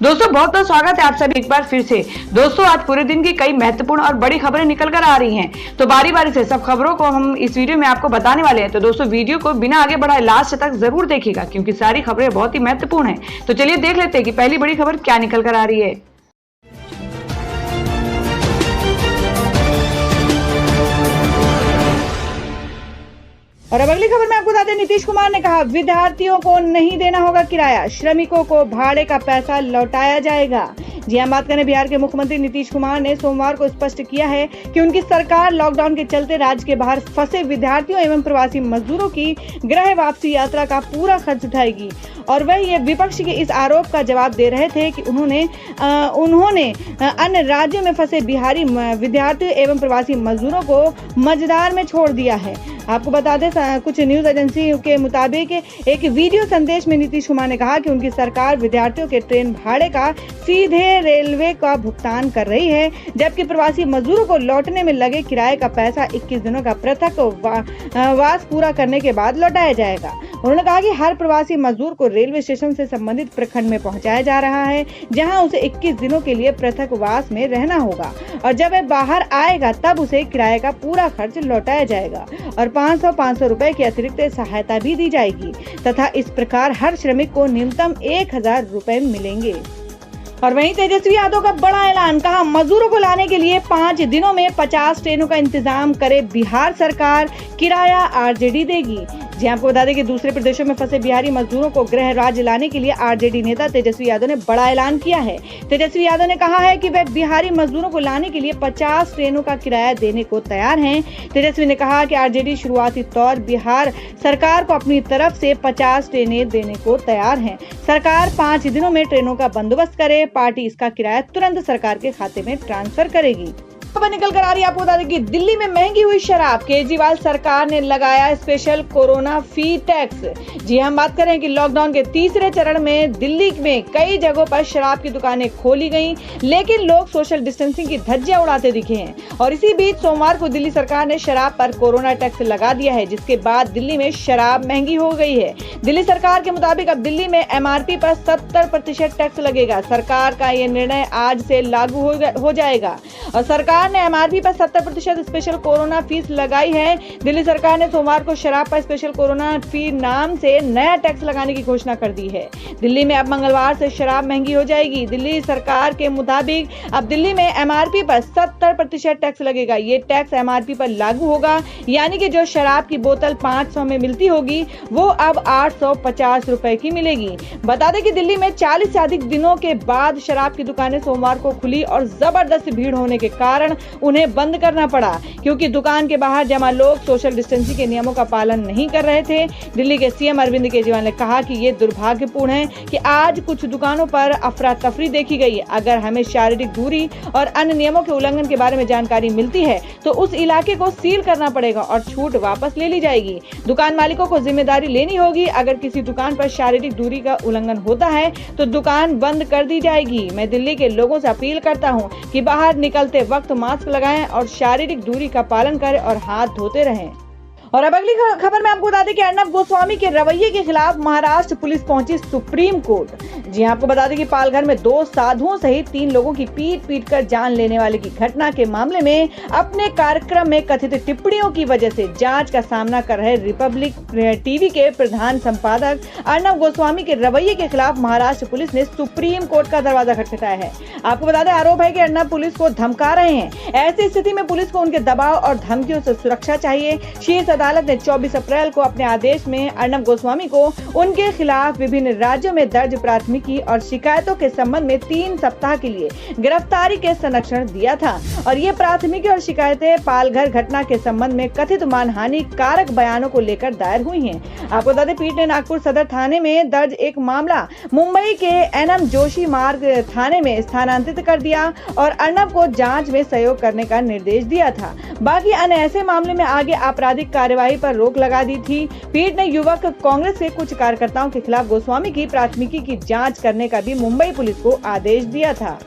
दोस्तों बहुत बहुत स्वागत है आप सभी एक बार फिर से। दोस्तों आज पूरे दिन की कई महत्वपूर्ण और बड़ी खबरें निकल कर आ रही हैं, तो बारी बारी से सब खबरों को हम इस वीडियो में आपको बताने वाले हैं। तो दोस्तों वीडियो को बिना आगे बढ़ाए लास्ट तक जरूर देखिएगा, क्योंकि सारी खबरें बहुत ही महत्वपूर्ण हैं। तो चलिए देख लेते हैं कि पहली बड़ी खबर क्या निकल कर आ रही है। और अब अगली खबर में आपको बता दें, नीतीश कुमार ने कहा विद्यार्थियों को नहीं देना होगा किराया, श्रमिकों को भाड़े का पैसा लौटाया जाएगा। जी हां, बात करें बिहार के मुख्यमंत्री नीतीश कुमार ने सोमवार को स्पष्ट किया है कि उनकी सरकार लॉकडाउन के चलते राज्य के बाहर फंसे विद्यार्थियों एवं प्रवासी मजदूरों की गृह वापसी यात्रा का पूरा खर्च उठाएगी। और वह ये विपक्ष के इस आरोप का जवाब दे रहे थे कि उन्होंने अन्य राज्यों में फंसे बिहारी विद्यार्थियों एवं प्रवासी मजदूरों को मझधार में छोड़ दिया है। आपको बता दें, कुछ न्यूज एजेंसी के मुताबिक एक वीडियो संदेश में नीतीश कुमार ने कहा कि उनकी सरकार विद्यार्थियों के ट्रेन भाड़े का सीधे रेलवे का भुगतान कर रही है, जबकि प्रवासी मजदूरों को लौटने में लगे किराए का पैसा 21 दिनों का पृथक वास पूरा करने के बाद लौटाया जाएगा। उन्होंने कहा कि हर प्रवासी मजदूर को रेलवे स्टेशन से संबंधित प्रखंड में पहुंचाया जा रहा है, जहां उसे 21 दिनों के लिए पृथक वास में रहना होगा, और जब वह बाहर आएगा तब उसे किराए का पूरा खर्च लौटाया जाएगा और 500 रुपए की अतिरिक्त सहायता भी दी जाएगी तथा इस प्रकार हर श्रमिक को न्यूनतम 1000 रुपए मिलेंगे। और वहीं तेजस्वी यादव का बड़ा ऐलान, कहा मजदूरों को लाने के लिए 5 दिनों में 50 ट्रेनों का इंतजाम करे बिहार सरकार, किराया आरजेडी देगी। जी आपको बता दें कि दूसरे प्रदेशों में फंसे बिहारी मजदूरों को गृह राज्य लाने के लिए आरजेडी नेता तेजस्वी यादव ने बड़ा ऐलान किया है। तेजस्वी यादव ने कहा है कि वह बिहारी मजदूरों को लाने के लिए 50 ट्रेनों का किराया देने को तैयार हैं। तेजस्वी ने कहा कि आरजेडी शुरुआती तौर बिहार सरकार को अपनी तरफ से 50 ट्रेनें देने को तैयार है। सरकार 5 दिनों में ट्रेनों का बंदोबस्त करे, पार्टी इसका किराया तुरंत सरकार के खाते में ट्रांसफर करेगी। खबर निकल कर आ रही है, आपको बता दें कि दिल्ली में महंगी हुई शराब, केजरीवाल सरकार ने लगाया स्पेशल कोरोना फी टैक्स। जी हम बात करें कि लॉकडाउन के तीसरे चरण में दिल्ली में कई जगहों पर शराब की दुकानें खोली गईं, लेकिन लोग सोशल डिस्टेंसिंग की धज्जियां उड़ाते दिखे हैं। और इसी बीच सोमवार को दिल्ली सरकार ने शराब पर कोरोना टैक्स लगा दिया है, जिसके बाद दिल्ली में शराब महंगी हो गई है। दिल्ली सरकार के मुताबिक अब दिल्ली में MRP पर 70% टैक्स लगेगा। सरकार का यह निर्णय आज से लागू हो जाएगा और सरकार ने MRP पर 70% स्पेशल कोरोना फीस लगाई है। दिल्ली सरकार ने सोमवार को शराब पर स्पेशल कोरोना फी नाम से नया टैक्स लगाने की घोषणा कर दी है। दिल्ली में अब मंगलवार से शराब महंगी हो जाएगी। दिल्ली सरकार के मुताबिक अब दिल्ली में MRP पर 70% टैक्स लगेगा। ये टैक्स MRP पर लागू होगा, यानी कि जो शराब की बोतल 500 में मिलती होगी वो अब 850 रुपए की मिलेगी। बता दें कि दिल्ली में 40 से अधिक दिनों के बाद शराब की दुकानें सोमवार को खुली और जबरदस्त भीड़ होने के कारण उन्हें बंद करना पड़ा, क्योंकि दुकान के बाहर जमा लोग सोशल डिस्टेंसिंग के नियमों का पालन नहीं कर रहे थे। दिल्ली के CM अरविंद केजरीवाल ने कहा कि ये दुर्भाग्यपूर्ण है कि आज कुछ दुकानों पर अफरा तफरी देखी गई। अगर हमें शारीरिक दूरी और अन्य नियमों के उल्लंघन के बारे में जानकारी मिलती है तो उस इलाके को सील करना पड़ेगा और छूट वापस ले ली जाएगी। दुकान मालिकों को जिम्मेदारी लेनी होगी। अगर किसी दुकान पर शारीरिक दूरी का उल्लंघन होता है तो दुकान बंद कर दी जाएगी। मैं दिल्ली के लोगों से अपील करता हूँ कि बाहर निकलते वक्त मास्क लगाएं और शारीरिक दूरी का पालन करें और हाथ धोते रहें। और अब अगली खबर में आपको बता दें कि अर्नब गोस्वामी के रवैये के खिलाफ महाराष्ट्र पुलिस पहुंची सुप्रीम कोर्ट। जी आपको बता दें कि पालघर में 2 साधुओं सहित 3 लोगों की पीट कर जान लेने वाले की घटना के मामले में अपने कार्यक्रम में कथित टिप्पणियों की वजह से जांच का सामना कर रहे रिपब्लिक टीवी के प्रधान संपादक अर्नब गोस्वामी के रवैये के खिलाफ महाराष्ट्र पुलिस ने सुप्रीम कोर्ट का दरवाजा खटखटाया है। आपको बता दें, आरोप है कि अर्नब पुलिस को धमका रहे हैं। ऐसी स्थिति में पुलिस को उनके दबाव और धमकियों से सुरक्षा चाहिए। शीर्ष अदालत ने 24 अप्रैल को अपने आदेश में अर्नब गोस्वामी को उनके खिलाफ विभिन्न राज्यों में दर्ज प्राथमिकी और शिकायतों के संबंध में 3 सप्ताह के लिए गिरफ्तारी के संरक्षण दिया था। और ये प्राथमिकी और शिकायतें पालघर घटना के संबंध में कथित मानहानि कारक बयानों को लेकर दायर हुई हैं। आपको बता दें, पीठ ने नागपुर सदर थाने में दर्ज एक मामला मुंबई के NM जोशी मार्ग थाने में स्थानांतरित कर दिया और अर्नब को जांच में सहयोग करने का निर्देश दिया था। बाकी अन्य ऐसे मामले में आगे आपराधिक कार्यवाही पर रोक लगा दी थी। पीठ ने युवक कांग्रेस के कुछ कार्यकर्ताओं के खिलाफ गोस्वामी की प्राथमिकी की जांच करने का भी मुंबई पुलिस को आदेश दिया था।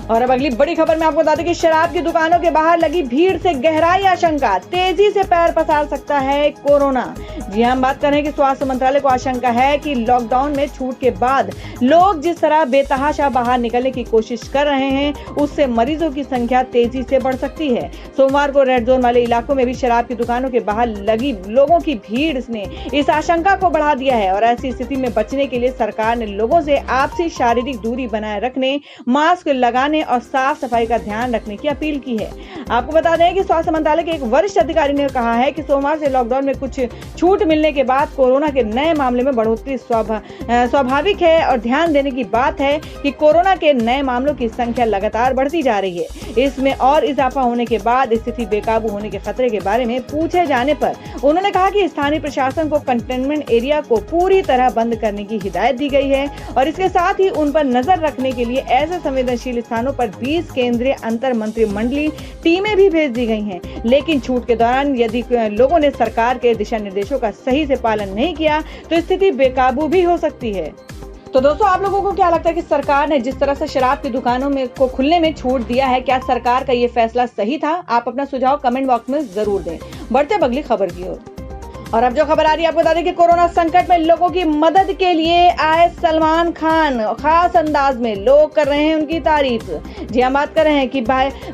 और अब अगली बड़ी खबर में आपको बता दें कि शराब की दुकानों के बाहर लगी भीड़ से गहराई आशंका, तेजी से पैर पसार सकता है कोरोना। जी हम बात कर रहे हैं कि स्वास्थ्य मंत्रालय को आशंका है कि लॉकडाउन में छूट के बाद लोग जिस तरह बेतहाशा बाहर निकलने की कोशिश कर रहे हैं, उससे मरीजों की संख्या तेजी से बढ़ सकती है। सोमवार को रेड जोन वाले इलाकों में भी शराब की दुकानों के बाहर लगी लोगों की भीड़ ने इस आशंका को बढ़ा दिया है और ऐसी स्थिति में बचने के लिए सरकार ने लोगों से आपसी शारीरिक दूरी बनाए रखने, मास्क लगाने और साफ सफाई का ध्यान रखने की अपील की है। आपको बता दें कि स्वास्थ्य मंत्रालय के एक वरिष्ठ अधिकारी ने कहा है कि सोमवार से लॉकडाउन में कुछ छूट मिलने के बाद कोरोना के नए मामले में बढ़ोतरी स्वाभाविक है और ध्यान देने की बात है कि कोरोना के नए मामलों की संख्या लगातार बढ़ती जा रही है। इसमें और इजाफा होने के बाद स्थिति बेकाबू होने के खतरे के बारे में पूछे जाने पर उन्होंने कहा कि स्थानीय प्रशासन को कंटेनमेंट एरिया को पूरी तरह बंद करने की हिदायत दी गई है और इसके साथ ही उन पर नजर रखने के लिए ऐसे संवेदनशील स्थानों पर 20 केंद्रीय अंतर मंत्रिमंडलीय टीमें भी भेज दी गई हैं। लेकिन छूट के दौरान यदि लोगों ने सरकार के दिशा निर्देशों का सही से पालन नहीं किया तो स्थिति बेकाबू भी हो सकती है। तो दोस्तों, आप लोगों को क्या लगता है कि सरकार ने जिस तरह से शराब की दुकानों में को खुलने में छूट दिया है, क्या सरकार का ये फैसला सही था? आप अपना सुझाव कमेंट बॉक्स में जरूर दें। बढ़ते हैं अगली खबर की ओर। और अब जो खबर आ रही है आपको बता दें कि कोरोना संकट में लोगों की मदद के लिए आए सलमान खान खास अंदाज में लोग कर रहे हैं उनकी तारीफ। जी हम बात कर रहे हैं कि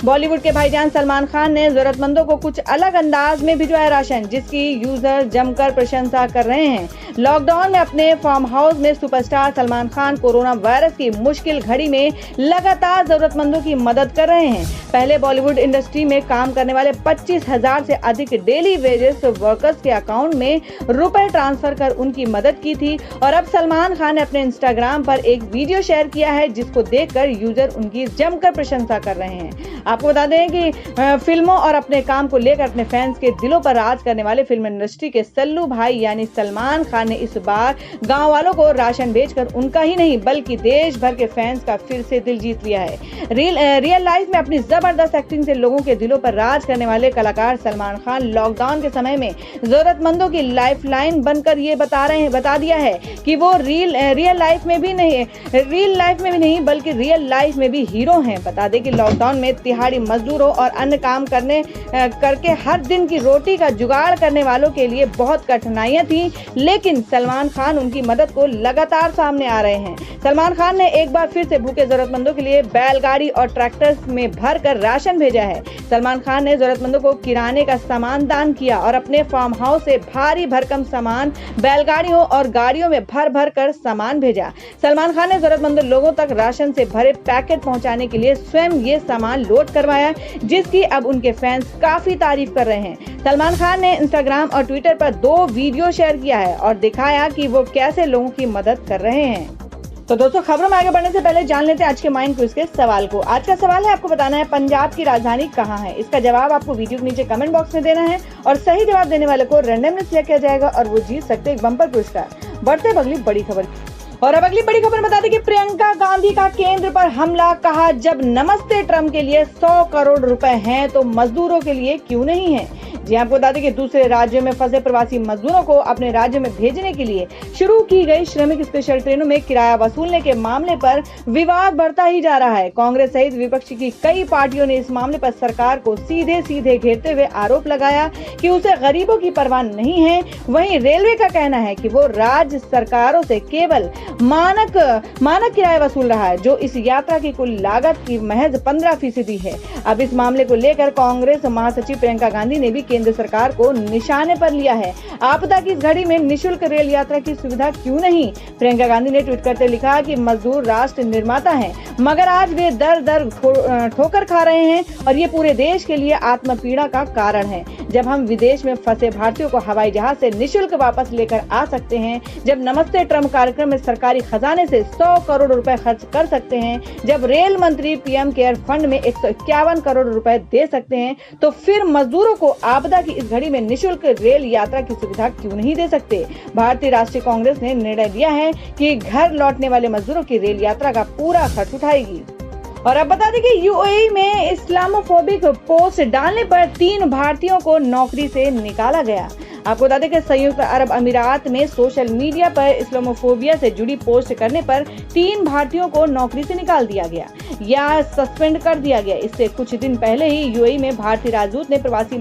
बॉलीवुड के भाईजान सलमान खान ने जरूरतमंदों को कुछ अलग अंदाज में भिजवाया राशन, जिसकी यूजर जमकर प्रशंसा कर रहे हैं। लॉकडाउन में अपने फार्म हाउस में superstar Salman Khan corona virus की मुश्किल घड़ी में लगातार जरूरतमंदों की मदद कर रहे हैं। पहले बॉलीवुड इंडस्ट्री में काम करने वाले 25,000 से अधिक डेली वेजेस वर्कर्स के अकाउंट में रुपए ट्रांसफर कर उनकी मदद की थी और अब सलमान खान ने अपने इंस्टाग्राम पर एक वीडियो शेयर किया है जिसको देखकर यूजर उनकी जमकर प्रशंसा कर रहे हैं। आपको बता दें कि फिल्मों और अपने काम को लेकर अपने फैंस के दिलों पर राज करने वाले फिल्म इंडस्ट्री के सल्लू भाई यानी सलमान खान ने इस बार गांव वालों को राशन भेजकर उनका ही नहीं बल्कि देश भर के फैंस का फिर से दिल जीत लिया है। रियल लाइफ में अपनी जबरदस्त एक्टिंग से लोगों के दिलों पर राज करने वाले कलाकार सलमान खान लॉकडाउन के समय में जरूरतमंदों की लाइफलाइन बनकर ये बता दिया है कि वो रियल लाइफ में भी नहीं बल्कि रियल लाइफ में भी हीरो हैं। बता दें कि लॉकडाउन में दिहाड़ी मजदूरों और अन्य काम करके हर दिन की रोटी का जुगाड़ करने वालों के लिए बहुत कठिनाइयां थी, लेकिन सलमान खान उनकी मदद को लगातार सामने आ रहे हैं। सलमान खान ने एक बार फिर से भूखे जरूरतमंदों के लिए बैलगाड़ी और ट्रैक्टर्स में भर कर राशन भेजा है। सलमान खान ने जरूरतमंदों को किराने का सामान दान किया और अपने फार्म हाउस से भारी भरकम सामान बैलगाड़ियों और गाड़ियों में भर कर सामान भेजा। सलमान खान ने जरूरतमंद लोगों तक राशन से भरे पैकेट पहुंचाने के लिए स्वयं ये सामान लोड करवाया, जिसकी अब उनके फैंस काफी तारीफ कर रहे हैं। सलमान खान ने इंस्टाग्राम और ट्विटर पर 2 वीडियो शेयर किया है और दिखाया कि वो कैसे लोगों की मदद कर रहे हैं। तो दोस्तों, खबरों में आगे बढ़ने से पहले जान लेते हैं आज के माइंड क्विज के सवाल को। आज का सवाल है, आपको बताना है पंजाब की राजधानी कहाँ है। इसका जवाब आपको वीडियो के नीचे कमेंट बॉक्स में देना है और सही जवाब देने वाले को रैंडमली सिलेक्ट किया जाएगा और वो जीत सकते हैं एक बम्पर पुरस्कार। बढ़ते हैं अगली बड़ी खबर की। और अब अगली बड़ी खबर बता दें कि प्रियंका गांधी का केंद्र पर हमला, कहा जब नमस्ते ट्रम्प के लिए 100 करोड़ रुपए हैं तो मजदूरों के लिए क्यों नहीं है। जी आपको बता दें कि दूसरे राज्यों में फंसे प्रवासी मजदूरों को अपने राज्य में भेजने के लिए शुरू की गई श्रमिक स्पेशल ट्रेनों में किराया वसूलने के मामले पर विवाद बढ़ता ही जा रहा है। कांग्रेस सहित विपक्ष की कई पार्टियों ने इस मामले पर सरकार को सीधे घेरते हुए आरोप लगाया कि उसे गरीबों की परवाह नहीं है। वहीं रेलवे का कहना है कि वो राज्य सरकारों से केवल मानक किराया वसूल रहा है, जो इस यात्रा की कुल लागत की महज 15% है। अब इस मामले को लेकर कांग्रेस महासचिव प्रियंका गांधी ने भी केंद्र सरकार को निशाने पर लिया है। आपदा की इस घड़ी में निशुल्क रेल यात्रा की सुविधा क्यों नहीं। प्रियंका गांधी ने ट्वीट करते लिखा कि मजदूर राष्ट्र निर्माता हैं, मगर आज वे दर ठोकर खा रहे हैं और ये पूरे देश के लिए आत्मपीड़ा का कारण है। जब हम विदेश में फंसे भारतीयों को हवाई जहाज से निशुल्क वापस लेकर आ सकते हैं, जब नमस्ते ट्रम्प कार्यक्रम में सरकारी खजाने से 100 करोड़ रुपए खर्च कर सकते हैं, जब रेल मंत्री पीएम केयर फंड में 151 करोड़ रुपए दे सकते हैं, तो फिर मजदूरों को आपदा की इस घड़ी में निशुल्क रेल यात्रा की सुविधा क्यों नहीं दे सकते। भारतीय राष्ट्रीय कांग्रेस ने निर्णय लिया है कि घर लौटने वाले मजदूरों की रेल यात्रा का पूरा खर्च उठाएगी। और अब बता दें कि यूएई में इस्लामोफोबिक पोस्ट डालने पर 3 भारतीयों को नौकरी से निकाला गया। आपको बता दें कि संयुक्त अरब अमीरात में सोशल मीडिया पर इस्लामोफोबिया से जुड़ी पोस्ट करने पर 3 भारतीयों को नौकरी से निकाल दिया गया। या सस्पेंड कर दिया गया। इससे कुछ दिन पहले ही यूएई में भारतीय राजदूत ने प्रवासी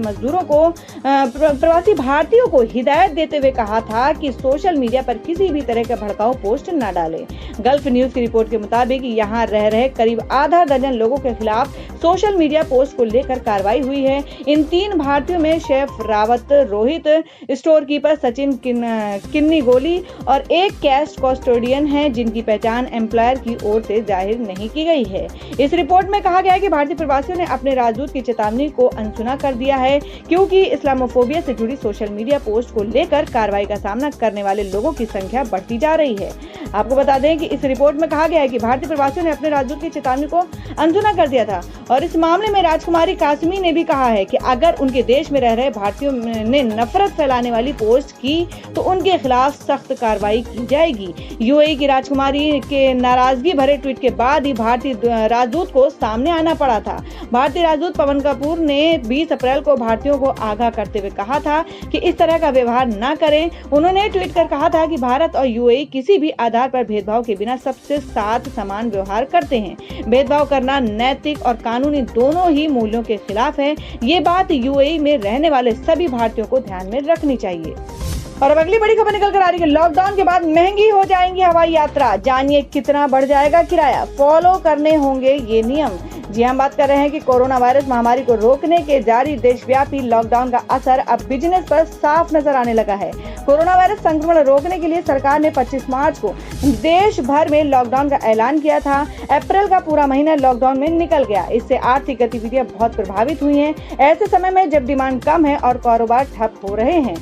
भारतीयों को हिदायत देते हुए कहा था कि सोशल मीडिया पर किसी भी तरह का भड़काऊ पोस्ट न डालें। गल्फ न्यूज की रिपोर्ट के मुताबिक यहाँ रह रहे करीब आधा दर्जन लोगों के खिलाफ सोशल मीडिया पोस्ट को लेकर कार्रवाई हुई है। इन 3 भारतीयों में chef Rawat Rohit, store keeper Sachin Kinni Goli और एक कैश कस्टोडियन है, जिनकी पहचान एम्प्लॉयर की ओर से जाहिर नहीं की गई है। इस रिपोर्ट में कहा गया है कि भारतीय प्रवासियों ने अपने राजदूत की चेतावनी को अनसुना कर दिया है, क्योंकि इस्लामोफोबिया से जुड़ी सोशल मीडिया पोस्ट को लेकर कार्रवाई का सामना करने वाले लोगों की संख्या बढ़ती जा रही है। आपको बता दें कि इस रिपोर्ट में कहा गया है कि भारतीय प्रवासियों ने अपने राजदूत की चेतावनी को अनसुना कर दिया था और इस मामले में राजकुमारी कासमी ने भी कहा है कि अगर उनके देश में रह रहे भारतीयों ने नफरत फैलाने वाली पोस्ट की तो उनके खिलाफ सख्त कार्रवाई की जाएगी। यूएई की राजकुमारी के नाराजगी भरे ट्वीट के बाद ही भारतीय राजदूत को सामने आना पड़ा था। भारतीय राजदूत पवन कपूर ने 20 अप्रैल को भारतीयों को आगाह करते हुए कहा था कि इस तरह का व्यवहार न करें। उन्होंने ट्वीट कर कहा था कि भारत और यूएई किसी भी आधार पर भेदभाव के बिना सबसे साथ समान व्यवहार करते हैं। भेदभाव करना नैतिक और कानूनी दोनों ही मूल्यों के खिलाफ है। ये बात यूएई में रहने वाले सभी भारतीयों को ध्यान में रखनी चाहिए। और अब अगली बड़ी खबर निकल कर आ रही है। लॉकडाउन के बाद महंगी हो जाएंगी हवाई यात्रा, जानिए कितना बढ़ जाएगा किराया, फॉलो करने होंगे ये नियम। जी हम बात कर रहे हैं कि कोरोना वायरस महामारी को रोकने के जारी देशव्यापी लॉकडाउन का असर अब बिजनेस पर साफ नजर आने लगा है। कोरोना वायरस संक्रमण रोकने के लिए सरकार ने 25 मार्च को देश भर में लॉकडाउन का ऐलान किया था। अप्रैल का पूरा महीना लॉकडाउन में निकल गया। इससे आर्थिक गतिविधियां बहुत प्रभावित हुई हैं। ऐसे समय में जब डिमांड कम है और कारोबार ठप हो रहे हैं,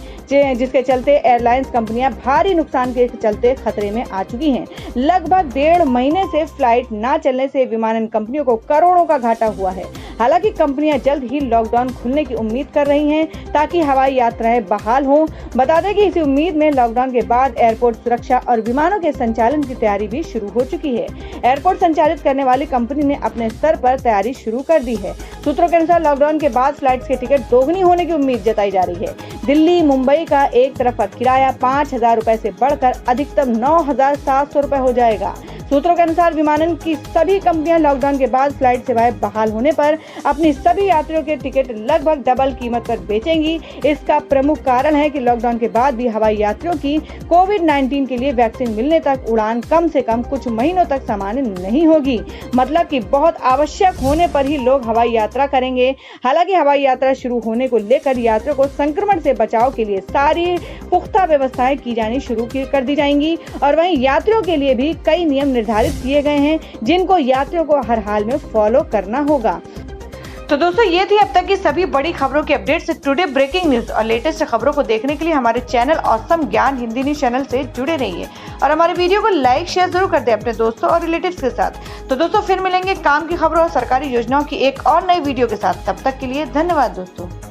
जिसके चलते एयरलाइंस कंपनियां भारी नुकसान के चलते खतरे में आ चुकी हैं। लगभग 1.5 महीने से फ्लाइट न चलने से विमानन कंपनियों को करोड़ों का घाटा हुआ है। हालांकि कंपनियां जल्द ही लॉकडाउन खुलने की उम्मीद कर रही हैं ताकि हवाई यात्राएं बहाल हों। बता दें कि इसी उम्मीद में लॉकडाउन के बाद एयरपोर्ट सुरक्षा और विमानों के संचालन की तैयारी भी शुरू हो चुकी है। एयरपोर्ट संचालित करने वाली कंपनी ने अपने स्तर पर तैयारी शुरू कर दी है। सूत्रों के अनुसार लॉकडाउन के बाद फ्लाइट्स के टिकट दोगुनी होने की उम्मीद जताई जा रही है। दिल्ली मुंबई का एक तरफ का किराया 5,000 रुपए से बढ़कर अधिकतम 9,700 रुपए हो जाएगा। सूत्रों के अनुसार विमानन की सभी कंपनियां लॉकडाउन के बाद फ्लाइट सेवाएं बहाल होने पर अपनी सभी यात्रियों के टिकट लगभग डबल कीमत पर बेचेंगी। इसका प्रमुख कारण है कि लॉकडाउन के बाद भी हवाई यात्रियों की कोविड-19 के लिए वैक्सीन मिलने तक उड़ान कम से कम कुछ महीनों तक सामान्य नहीं होगी। मतलब कि बहुत आवश्यक होने पर ही लोग हवाई यात्रा करेंगे। हालांकि हवाई यात्रा शुरू होने को लेकर यात्रियों को संक्रमण से बचाव के लिए सारी पुख्ता व्यवस्थाएं की जानी शुरू कर दी जाएंगी और वहीं यात्रियों के लिए भी कई नियम निर्धारित किए गए हैं जिनको यात्रियों को हर हाल में फॉलो करना होगा। तो दोस्तों ये थी अब तक की सभी बड़ी खबरों के अपडेट से टुडे ब्रेकिंग न्यूज और लेटेस्ट खबरों को देखने के लिए हमारे चैनल ऑसम ज्ञान हिंदी न्यूज चैनल से जुड़े रहिए और हमारे वीडियो को लाइक शेयर जरूर कर दें अपने दोस्तों और रिलेटिव्स के साथ। तो दोस्तों फिर मिलेंगे काम की खबरों और सरकारी योजनाओं की एक और नई वीडियो के साथ। तब तक के लिए धन्यवाद दोस्तों।